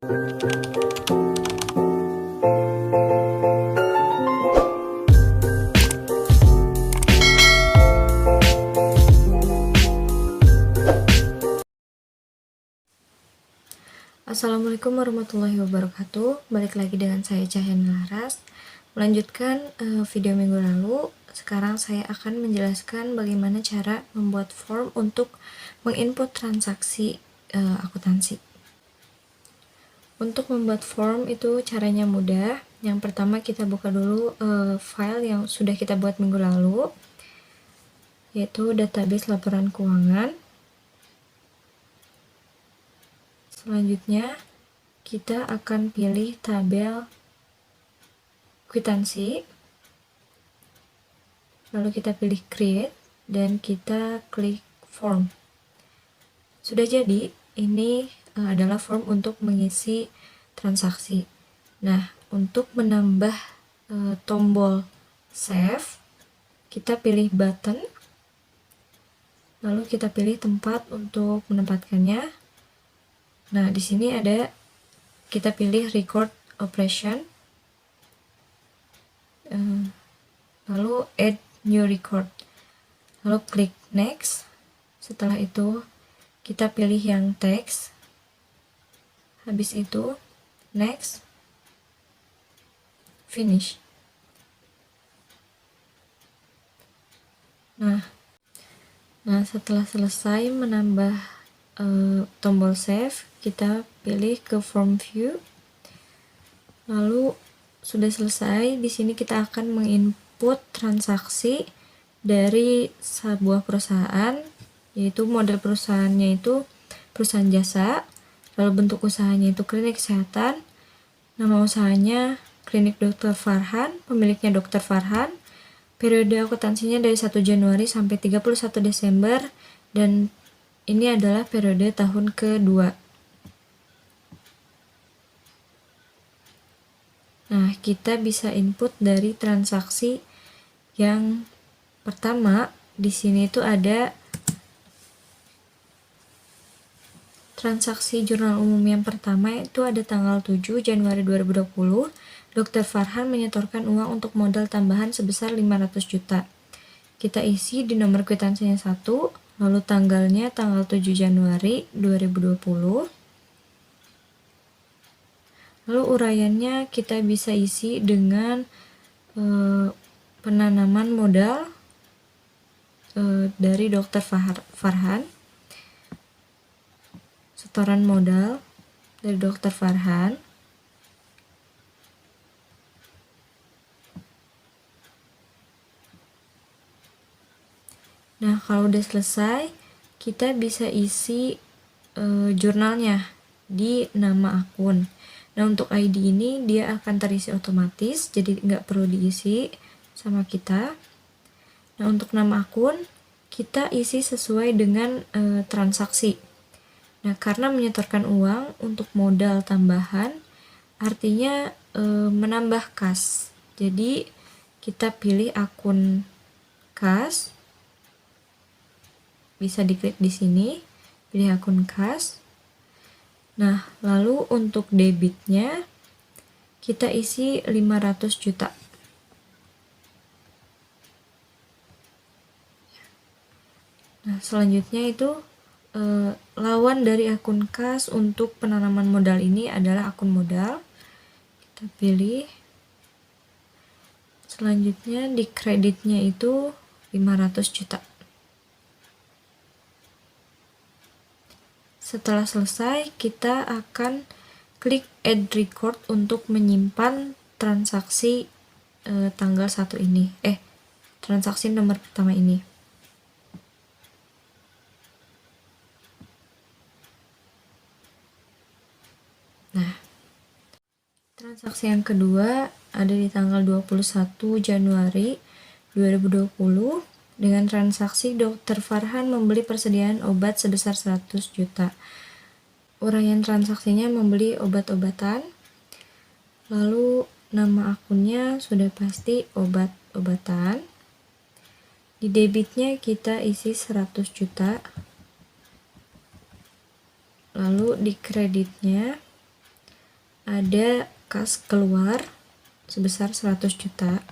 Assalamualaikum warahmatullahi wabarakatuh. Balik lagi dengan saya Cahyana Laras. Melanjutkan video minggu lalu, sekarang saya akan menjelaskan bagaimana cara membuat form untuk menginput transaksi akuntansi. Untuk membuat form itu caranya mudah. Yang pertama kita buka dulu file yang sudah kita buat minggu lalu, yaitu database laporan keuangan. Selanjutnya, kita akan pilih tabel kwitansi, lalu kita pilih create, dan kita klik form. Sudah jadi, ini adalah form untuk mengisi transaksi. Nah, untuk menambah tombol save, kita pilih button, lalu kita pilih tempat untuk menempatkannya. Nah, di sini kita pilih record operation, lalu add new record, lalu klik next. Setelah itu kita pilih yang text, habis itu next, finish. Nah setelah selesai menambah tombol save, kita pilih ke form view, lalu sudah selesai. Di sini kita akan menginput transaksi dari sebuah perusahaan, yaitu model perusahaannya itu perusahaan jasa, lalu bentuk usahanya itu klinik kesehatan, nama usahanya Klinik Dr. Farhan, pemiliknya Dr. Farhan, periode akuntansinya dari 1 Januari sampai 31 Desember, dan ini adalah periode tahun kedua. Nah, kita bisa input dari transaksi yang pertama. Di sini itu ada transaksi jurnal umum yang pertama, itu ada tanggal 7 Januari 2020. Dr. Farhan menyetorkan uang untuk modal tambahan sebesar 500 juta. Kita isi di nomor kwitansinya 1, lalu tanggalnya tanggal 7 Januari 2020. Lalu uraiannya kita bisa isi dengan penanaman modal dari Dr. Farhan, setoran modal dari Dr. Farhan, nah kalau udah selesai kita bisa isi jurnalnya di nama akun. Nah, untuk ID ini dia akan terisi otomatis, jadi nggak perlu diisi sama kita. Nah, untuk nama akun kita isi sesuai dengan transaksi. Nah, karena menyetorkan uang untuk modal tambahan, artinya menambah kas. Jadi kita pilih akun kas, bisa diklik di sini, pilih akun kas. Nah, lalu untuk debitnya kita isi 500 juta. Nah, selanjutnya itu lawan dari akun kas untuk penanaman modal ini adalah akun modal. Kita pilih. Selanjutnya di kreditnya itu 500 juta. Setelah selesai, kita akan klik add record untuk menyimpan transaksi tanggal 1 ini. Transaksi nomor pertama ini. Nah, transaksi yang kedua ada di tanggal 21 Januari 2020 dengan transaksi Dr. Farhan membeli persediaan obat sebesar 100 juta. Uraian transaksinya membeli obat-obatan, lalu nama akunnya sudah pasti obat-obatan. Di debitnya kita isi 100 juta. Lalu di kreditnya ada kas keluar sebesar 100 juta.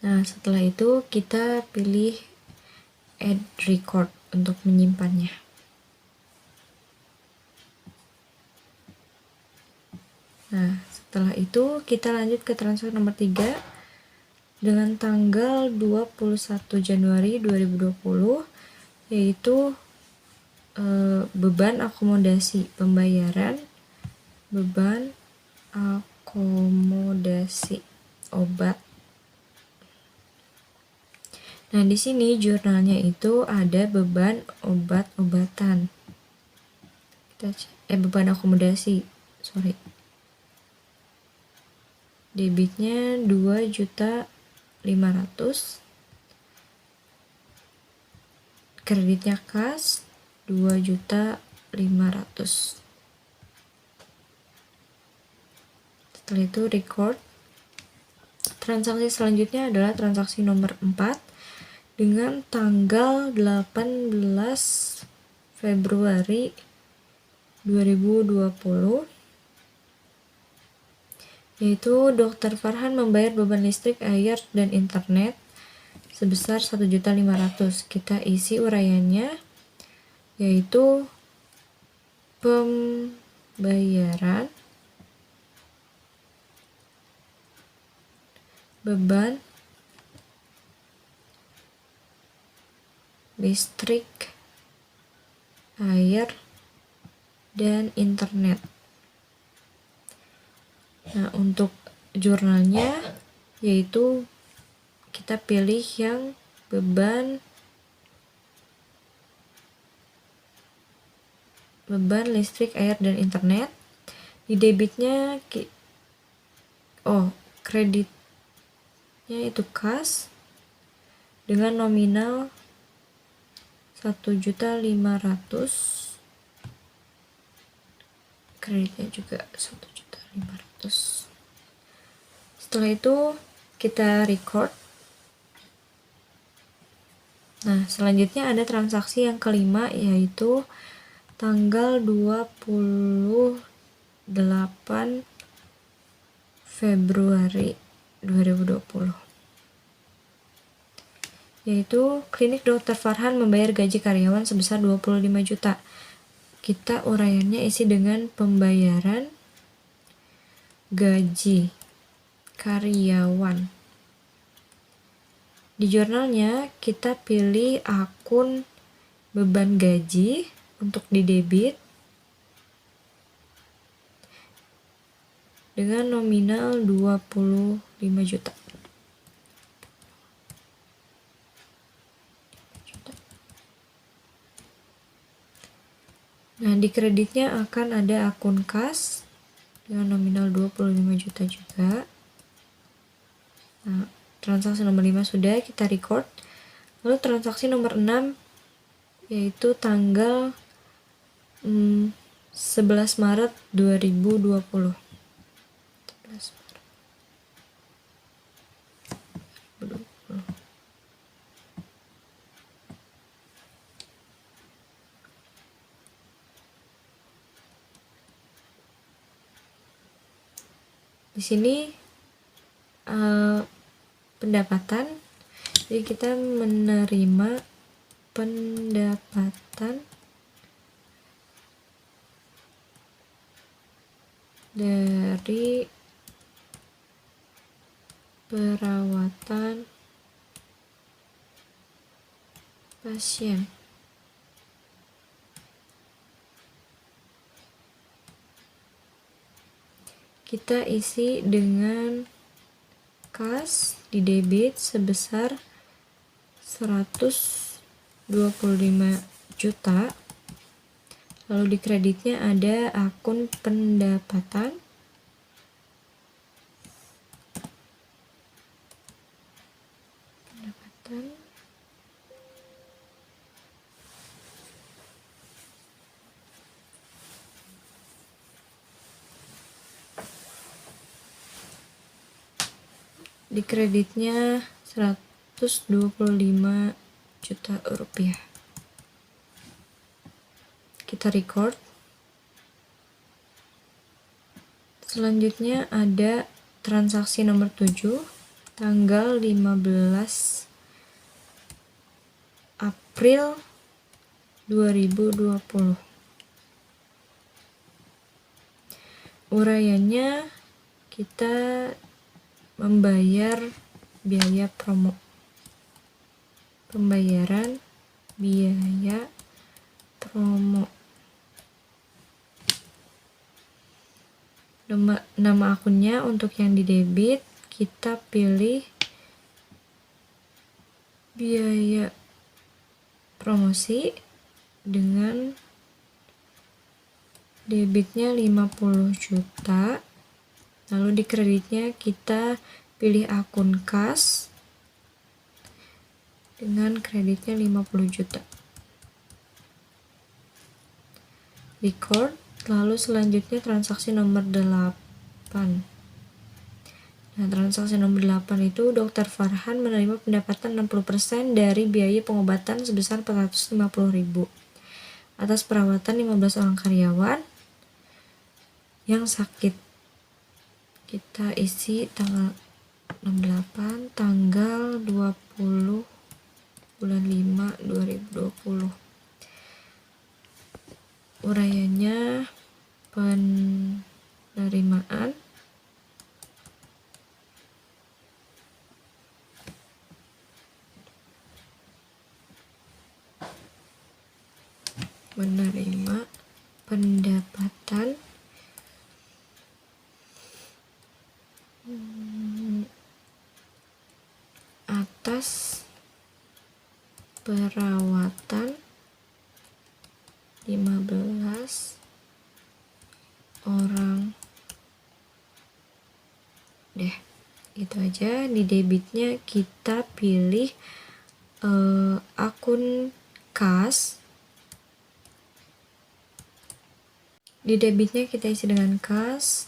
Nah, setelah itu kita pilih add record untuk menyimpannya. Nah, setelah itu kita lanjut ke transaksi nomor 3 dengan tanggal 21 Januari 2020, yaitu beban akomodasi pembayaran beban akomodasi obat. Nah, di sini jurnalnya itu ada beban obat-obatan. Beban akomodasi, sorry. Debitnya 2.500.000. Kreditnya kas 2.500.000. Setelah itu record. Transaksi selanjutnya adalah transaksi nomor 4 dengan tanggal 18 Februari 2020, yaitu Dr. Farhan membayar beban listrik, air, dan internet sebesar 1.500.000. Kita isi uraiannya, yaitu pembayaran beban listrik, air, dan internet. Nah, untuk jurnalnya yaitu kita pilih yang beban listrik, air, dan internet. Di debitnya kreditnya itu kas dengan nominal 1.500.000. Kreditnya juga 1.500.000. Setelah itu kita record. Nah, selanjutnya ada transaksi yang kelima, yaitu tanggal 28 Februari 2020, yaitu klinik Dr. Farhan membayar gaji karyawan sebesar 25 juta. Kita uraiannya isi dengan pembayaran gaji karyawan. Di jurnalnya kita pilih akun beban gaji untuk didebit dengan nominal 25 juta. Nah, di kreditnya akan ada akun kas dengan nominal 25 juta juga. Nah, transaksi nomor 5 sudah kita record. Lalu transaksi nomor 6 yaitu tanggal 11 Maret 2020. Di sini pendapatan, jadi kita menerima pendapatan dari perawatan pasien. Kita isi dengan kas di debit sebesar 125 juta. Lalu di kreditnya ada akun pendapatan di kreditnya 125 juta rupiah. Kita record. Selanjutnya ada transaksi nomor 7 tanggal 15 April 2020. Uraiannya kita membayar biaya promo. Pembayaran biaya promo. Nama akunnya untuk yang di debit kita pilih biaya promosi dengan debitnya 50 juta. Lalu di kreditnya kita pilih akun kas dengan kreditnya 50 juta. Record. Lalu selanjutnya transaksi nomor 8. Nah, transaksi nomor 8 itu Dr. Farhan menerima pendapatan 60% dari biaya pengobatan sebesar 450.000 atas perawatan 15 orang karyawan yang sakit. Kita isi tanggal 68 tanggal 20 bulan 5 2020. Uraiannya penerimaan menerima pendapatan atas perawatan 15 orang. Itu aja. Di debitnya kita pilih akun kas. Di debitnya kita isi dengan kas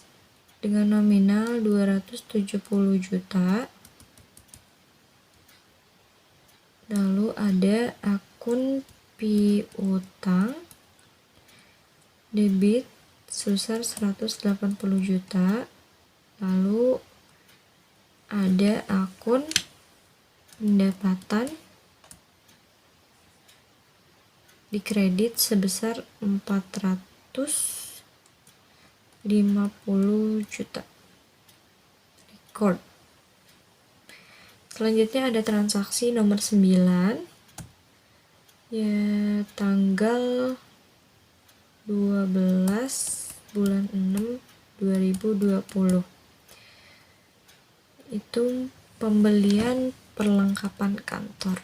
dengan nominal 270 juta. Lalu ada akun piutang debit sebesar 180 juta. Lalu ada akun pendapatan di kredit sebesar 450 juta. Record. Selanjutnya ada transaksi nomor 9 ya tanggal 12 bulan 6 2020. Itu pembelian perlengkapan kantor.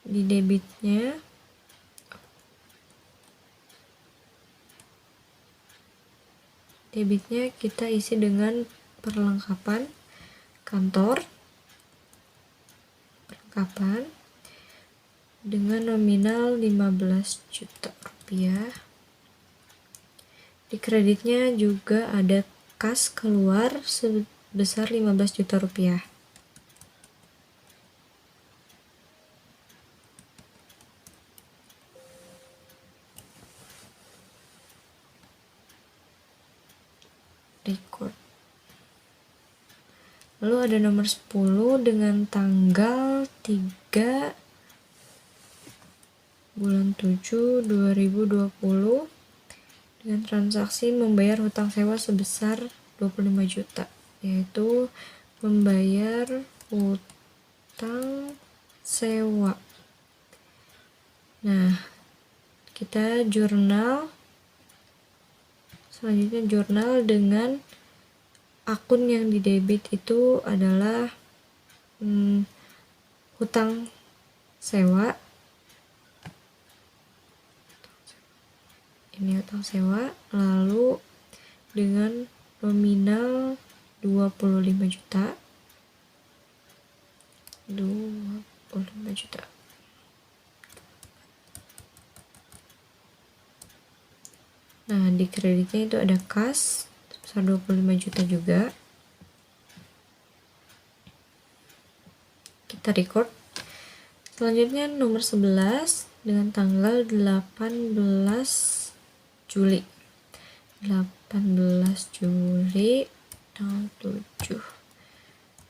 Di debitnya kita isi dengan perlengkapan kantor dengan nominal 15 juta rupiah. Di kreditnya juga ada kas keluar sebesar 15 juta rupiah. Record. Lalu ada nomor 10 dengan tanggal 3 bulan 7 2020 dengan transaksi membayar hutang sewa sebesar 25 juta, yaitu membayar hutang sewa. Nah, kita jurnal. Selanjutnya jurnal dengan akun yang di debit itu adalah hutang sewa. Ini hutang sewa, lalu dengan nominal 25 juta. Nah, di kreditnya itu ada kas sebesar 25 juta juga. kita record. Selanjutnya nomor 11 dengan tanggal 18 Juli tanggal 7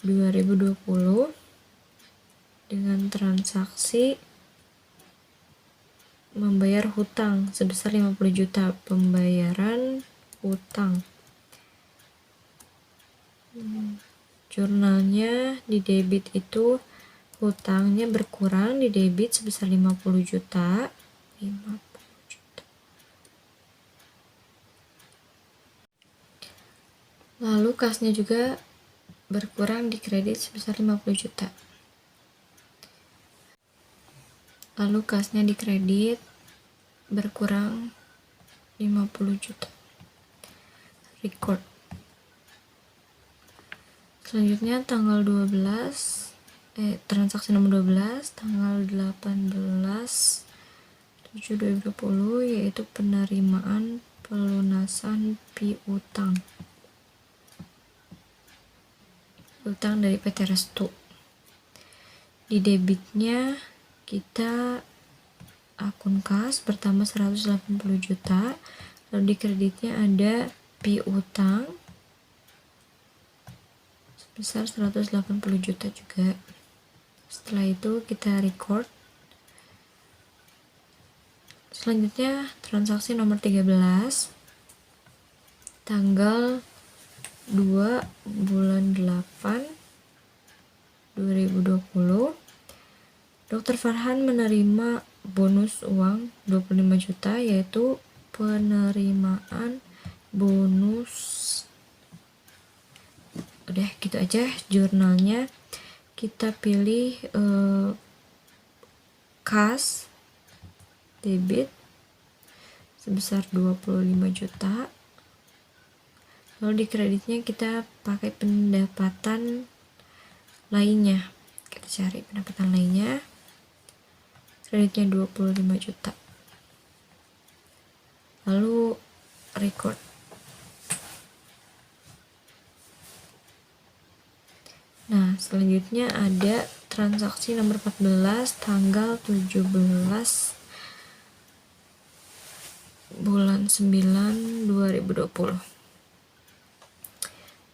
2020 dengan transaksi membayar hutang sebesar 50 juta, pembayaran hutang. Jurnalnya di debit itu hutangnya berkurang, di debit sebesar 50 juta. Lalu kasnya juga berkurang, di kredit sebesar 50 juta. Lalu kasnya di kredit berkurang 50 juta. Record. Selanjutnya tanggal 12 transaksi nomor 12 tanggal 18/7/2020 yaitu penerimaan pelunasan piutang dari PT Restu. Di debitnya kita akun kas bertambah 180 juta, lalu di kreditnya ada piutang sebesar 180 juta juga. Setelah itu kita record. Selanjutnya transaksi nomor 13 tanggal 2 bulan 8 2020 Dr. Farhan menerima bonus uang 25 juta yaitu penerimaan bonus. Udah gitu aja jurnalnya. Kita pilih kas debit sebesar 25 juta. Lalu di kreditnya kita pakai pendapatan lainnya. Kita cari pendapatan lainnya. Kreditnya 25 juta. Lalu record. Nah, selanjutnya ada transaksi nomor 14 tanggal 17 bulan 9 2020.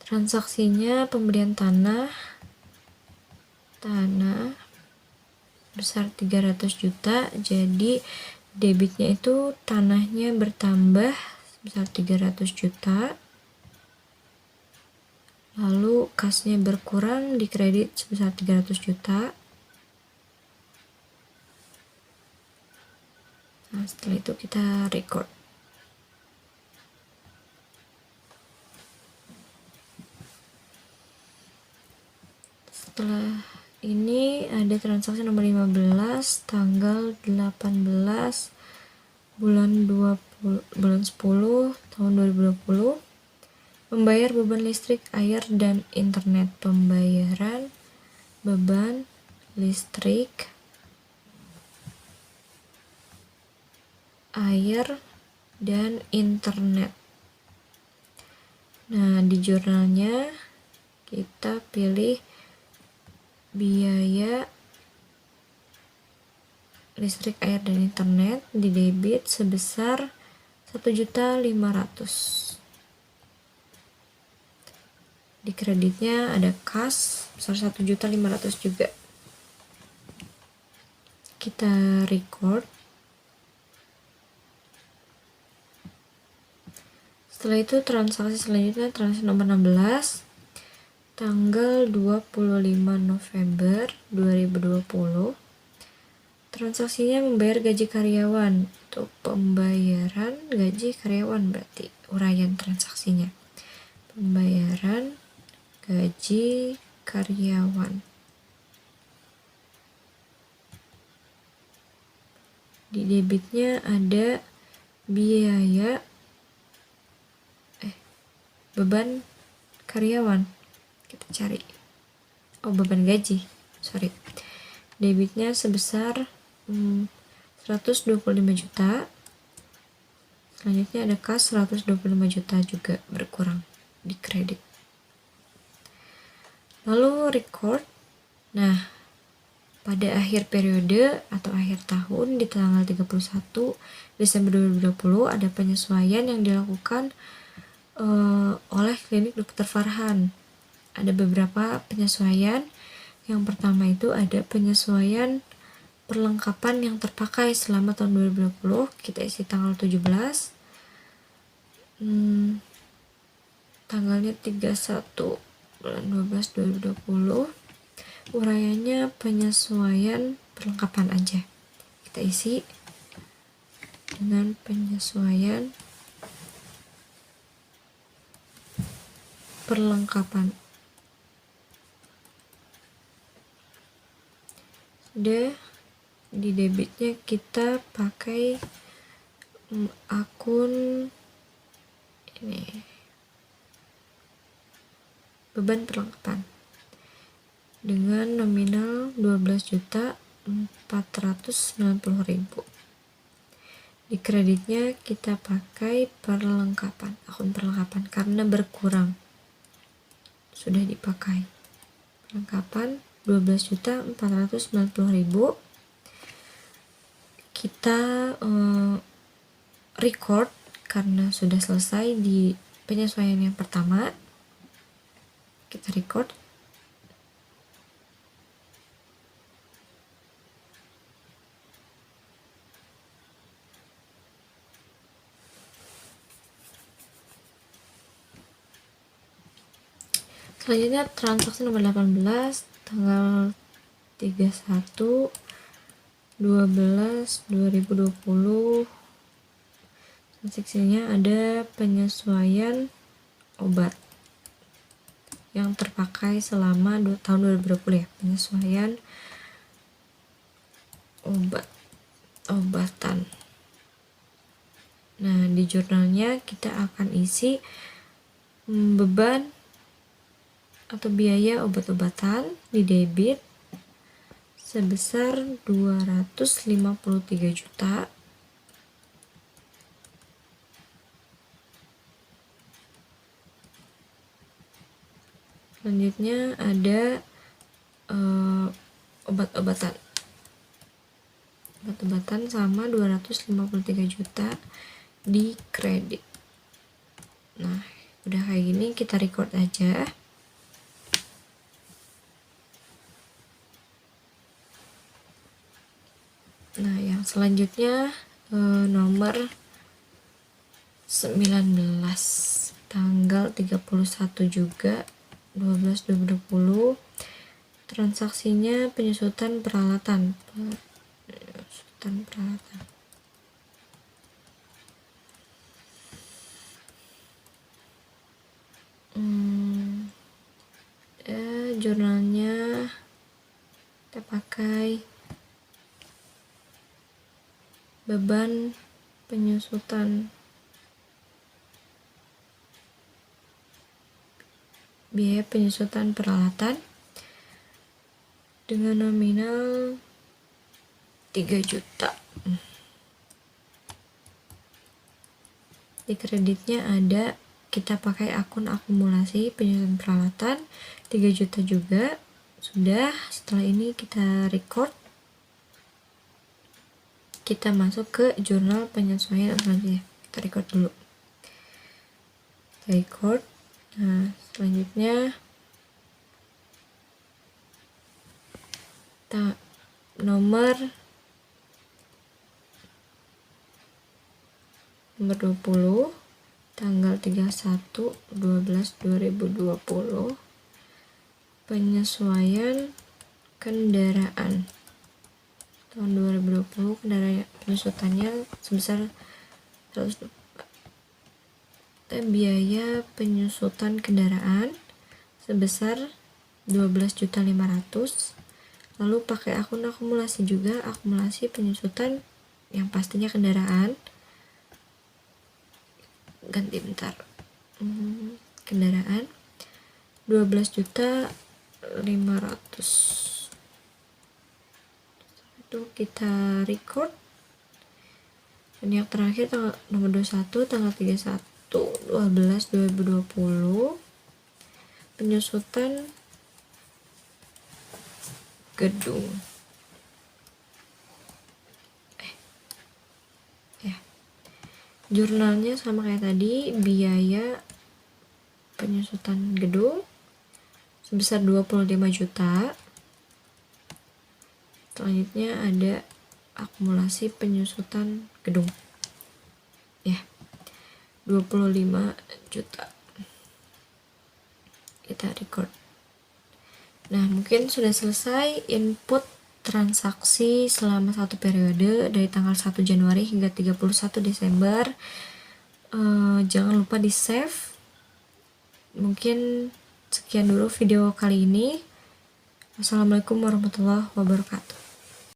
Transaksinya pembelian tanah besar 300 juta. Jadi debitnya itu tanahnya bertambah sebesar 300 juta. Lalu kasnya berkurang, di kredit sebesar 300 juta. Nah, setelah itu kita record. Setelah ini ada transaksi nomor 15 tanggal 18 bulan 10 tahun 2020. Membayar beban listrik, air, dan internet. Pembayaran beban listrik, air, dan internet. Nah, di jurnalnya kita pilih biaya listrik, air, dan internet di debit sebesar 1.500.000. Di kreditnya ada kas sebesar 1.500.000 juga. Kita record. Setelah itu transaksi selanjutnya transaksi nomor 16 tanggal 25 November 2020. Transaksinya membayar gaji karyawan. Untuk pembayaran gaji karyawan berarti uraian transaksinya. Pembayaran gaji karyawan. Di debitnya ada biaya beban karyawan. Kita cari. Beban gaji. Debitnya sebesar 125 juta. Selanjutnya ada kas 125 juta juga berkurang di kredit. Lalu record. Nah, pada akhir periode atau akhir tahun di tanggal 31 Desember 2020 ada penyesuaian yang dilakukan oleh klinik Dr. Farhan. Ada beberapa penyesuaian. Yang pertama itu ada penyesuaian perlengkapan yang terpakai selama tahun 2020. Kita isi tanggal 17. Tanggalnya 31 bulan 12 2020. Uraiannya penyesuaian perlengkapan aja. Kita isi dengan penyesuaian perlengkapan. Sudah, di debitnya kita pakai akun ini, beban perlengkapan dengan nominal 12.490.000. Di kreditnya kita pakai perlengkapan, akun perlengkapan karena berkurang. Sudah dipakai perlengkapan 12.490.000. Kita record karena sudah selesai di penyesuaian yang pertama. Kita record. Selanjutnya transaksi nomor 18 tanggal 31 12 2020. Transaksinya ada penyesuaian obat yang terpakai selama tahun 2020 ya. Penyesuaian obatan. Nah, di jurnalnya kita akan isi beban atau biaya obat-obatan di debit sebesar 253 juta. Selanjutnya ada obat-obatan sama 253 juta di kredit. Nah, udah kayak gini kita record aja. Nah, yang selanjutnya nomor 19 tanggal 31 juga 12 2020. Transaksinya penyusutan peralatan. Jurnalnya kita pakai beban penyusutan biaya penyusutan peralatan dengan nominal 3 juta. Di kreditnya ada, kita pakai akun akumulasi penyusutan peralatan 3 juta juga. Sudah, setelah ini kita record. Kita masuk ke jurnal penyesuaian selanjutnya. Kita record dulu. Kita record. Nah, selanjutnya nomor 20 tanggal 31 12 2020. Penyesuaian kendaraan tahun 2020, kendaraan penyusutannya sebesar 100. Biaya penyusutan kendaraan sebesar 12.500.000. Lalu pakai akun akumulasi juga, akumulasi penyusutan yang pastinya kendaraan. Ganti bentar. Kendaraan 12.500.000. Itu kita record. Dan yang terakhir nomor 21 tanggal 31 12 2020. Penyusutan gedung. Jurnalnya sama kayak tadi, biaya penyusutan gedung sebesar 25 juta. Selanjutnya ada akumulasi penyusutan gedung. Ya, 25 juta. Kita record. Nah, mungkin sudah selesai input transaksi selama satu periode dari tanggal 1 Januari hingga 31 Desember. Jangan lupa di save. Mungkin sekian dulu video kali ini. Wassalamualaikum warahmatullahi wabarakatuh.